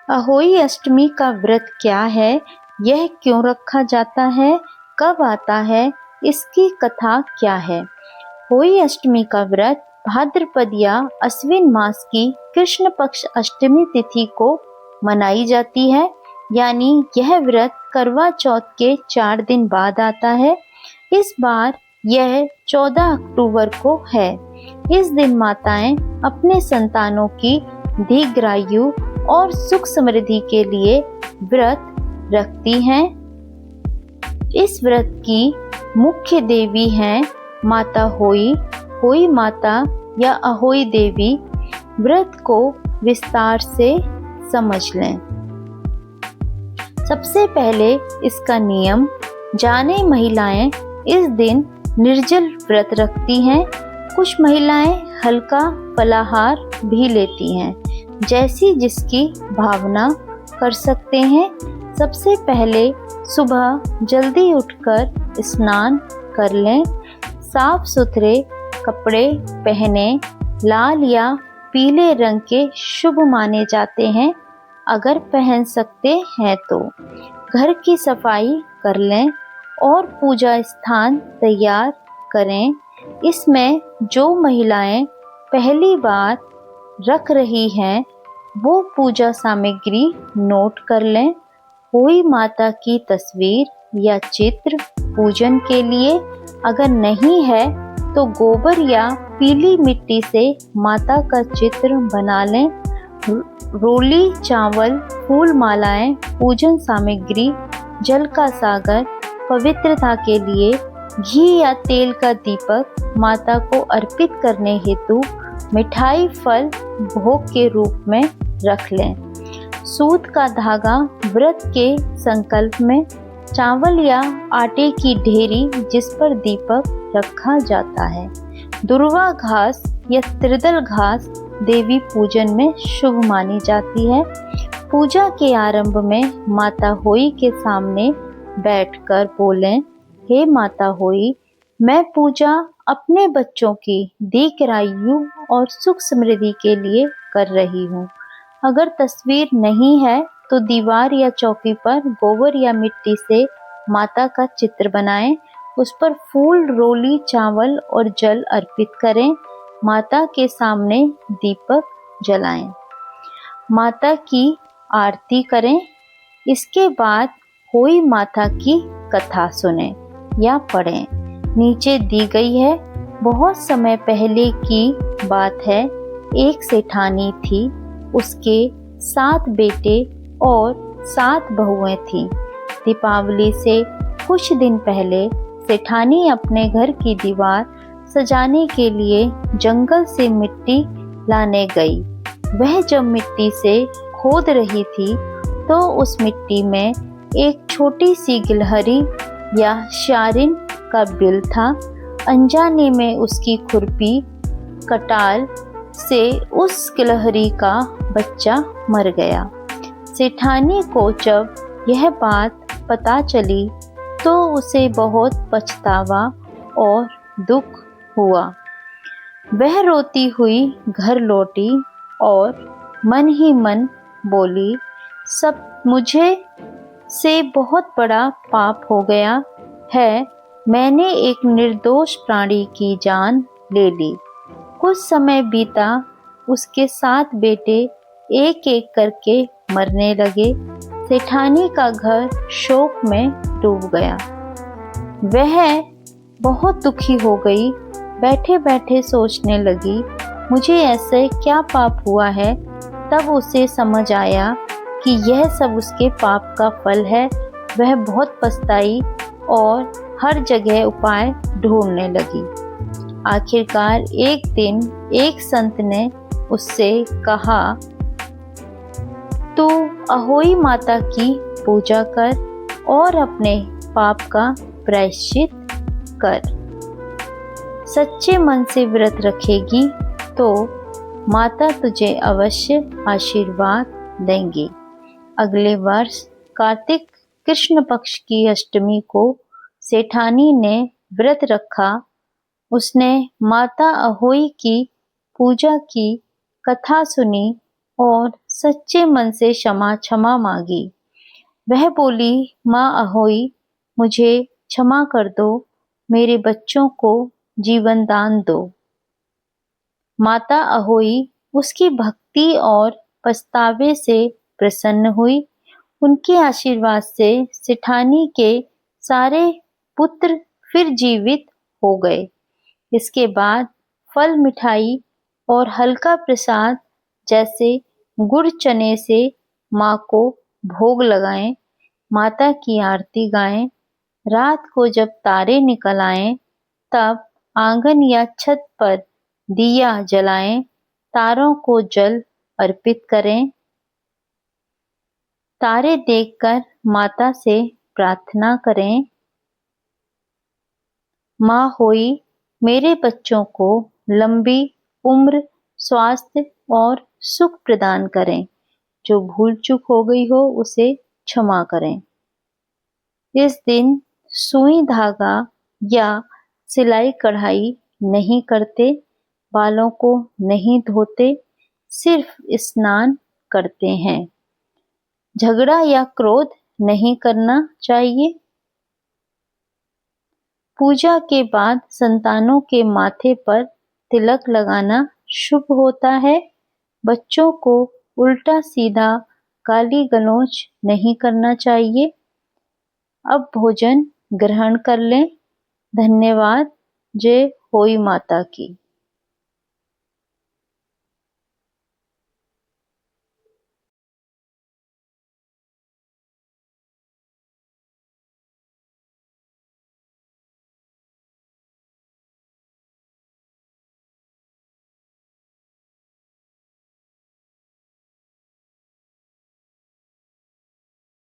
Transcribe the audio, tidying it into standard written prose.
अहोई अष्टमी का व्रत क्या है, यह क्यों रखा जाता है, कब आता है, इसकी कथा क्या है। होई अष्टमी का व्रत भाद्रपद या अश्विन मास की कृष्ण पक्ष अष्टमी तिथि को मनाई जाती है। यानी यह व्रत करवा चौथ के 4 दिन बाद आता है। इस बार यह 14 अक्टूबर को है। इस दिन माताएं अपने संतानों की दीर्घायु और सुख समृद्धि के लिए व्रत रखती हैं। इस व्रत की मुख्य देवी हैं माता होई, होई माता या अहोई देवी। व्रत को विस्तार से समझ लें। सबसे पहले इसका नियम जाने महिलाएं इस दिन निर्जल व्रत रखती हैं। कुछ महिलाएं हल्का फलाहार भी लेती हैं, जैसी जिसकी भावना कर सकते हैं। सबसे पहले सुबह जल्दी उठकर स्नान कर लें। साफ सुथरे कपड़े पहने। लाल या पीले रंग के शुभ माने जाते हैं। अगर पहन सकते हैं तो घर की सफाई कर लें और पूजा स्थान तैयार करें। इसमें जो महिलाएं पहली बार रख रही हैं वो पूजा सामग्री नोट कर लें। होई माता की तस्वीर या चित्र पूजन के लिए, अगर नहीं है तो गोबर या पीली मिट्टी से माता का चित्र बना लें। रोली, चावल, फूल मालाएं, पूजन सामग्री, जल का सागर, पवित्रता के लिए घी या तेल का दीपक माता को अर्पित करने हेतु मिठाई, फल भोग के रूप में रख लें। सूत का धागा व्रत के संकल्प में, चावल या आटे की ढेरी जिस पर दीपक रखा जाता है। दुर्वा घास या त्रिदल घास देवी पूजन में शुभ मानी जाती है। पूजा के आरंभ में माता होई के सामने बैठकर बोलें, हे माता होई, मैं पूजा अपने बच्चों की दीर्घायु और सुख समृद्धि के लिए कर रही हूँ। अगर तस्वीर नहीं है तो दीवार या चौकी पर गोबर या मिट्टी से माता का चित्र बनाएं। उस पर फूल, रोली, चावल और जल अर्पित करें। माता के सामने दीपक जलाएं। माता की आरती करें। इसके बाद होई माता की कथा सुने या पढ़ें। नीचे दी गई है। बहुत समय पहले की बात है। एक सेठानी थी। उसके 7 बेटे और 7 बहुएं थीं। दीपावली से कुछ दिन पहले सेठानी अपने घर की दीवार सजाने के लिए जंगल से मिट्टी लाने गई। वह जब मिट्टी से खोद रही थी तो उस मिट्टी में एक छोटी सी गिलहरी या शारिन का बिल था। अनजाने में उसकी खुरपी कटाल से उस गिलहरी का बच्चा मर गया। सेठानी को जब यह बात पता चली तो उसे बहुत पछतावा और दुख हुआ। वह रोती हुई घर लौटी और मन ही मन बोली, सब मुझे से बहुत बड़ा पाप हो गया है। मैंने एक निर्दोष प्राणी की जान ले ली। कुछ समय बीता। उसके 7 बेटे एक एक करके मरने लगे। सेठानी का घर शोक में डूब गया। वह बहुत दुखी हो गई। बैठे बैठे सोचने लगी, मुझे ऐसे क्या पाप हुआ है। तब उसे समझ आया कि यह सब उसके पाप का फल है। वह बहुत पछताई और हर जगह उपाय ढूंढने लगी। आखिरकार एक दिन एक संत ने उससे कहा, तू अहोई माता की पूजा कर और अपने पाप का प्रायश्चित कर। सच्चे मन से व्रत रखेगी तो माता तुझे अवश्य आशीर्वाद देंगी। अगले वर्ष कार्तिक कृष्ण पक्ष की अष्टमी को सेठानी ने व्रत रखा। उसने माता अहोई की पूजा की, कथा सुनी और सच्चे मन से क्षमा मांगी। वह बोली, माँ अहोई, मुझे क्षमा कर दो, मेरे बच्चों को जीवन दान दो। माता अहोई उसकी भक्ति और पछतावे से प्रसन्न हुई। उनके आशीर्वाद से सेठानी के सारे पुत्र फिर जीवित हो गए। इसके बाद फल, मिठाई और हल्का प्रसाद जैसे गुड़ चने से माँ को भोग लगाएं, माता की आरती गाएं। रात को जब तारे निकल आएं, तब आंगन या छत पर दिया जलाएं, तारों को जल अर्पित करें। तारे देखकर माता से प्रार्थना करें, माँ होई, मेरे बच्चों को लंबी उम्र, स्वास्थ्य और सुख प्रदान करें। जो भूल चूक हो गई हो उसे क्षमा करें। इस दिन सुई धागा या सिलाई कढ़ाई नहीं करते, बालों को नहीं धोते, सिर्फ स्नान करते हैं। झगड़ा या क्रोध नहीं करना चाहिए। पूजा के बाद संतानों के माथे पर तिलक लगाना शुभ होता है। बच्चों को उल्टा सीधा गाली गलौज नहीं करना चाहिए। अब भोजन ग्रहण कर लें। धन्यवाद। जय होई माता की।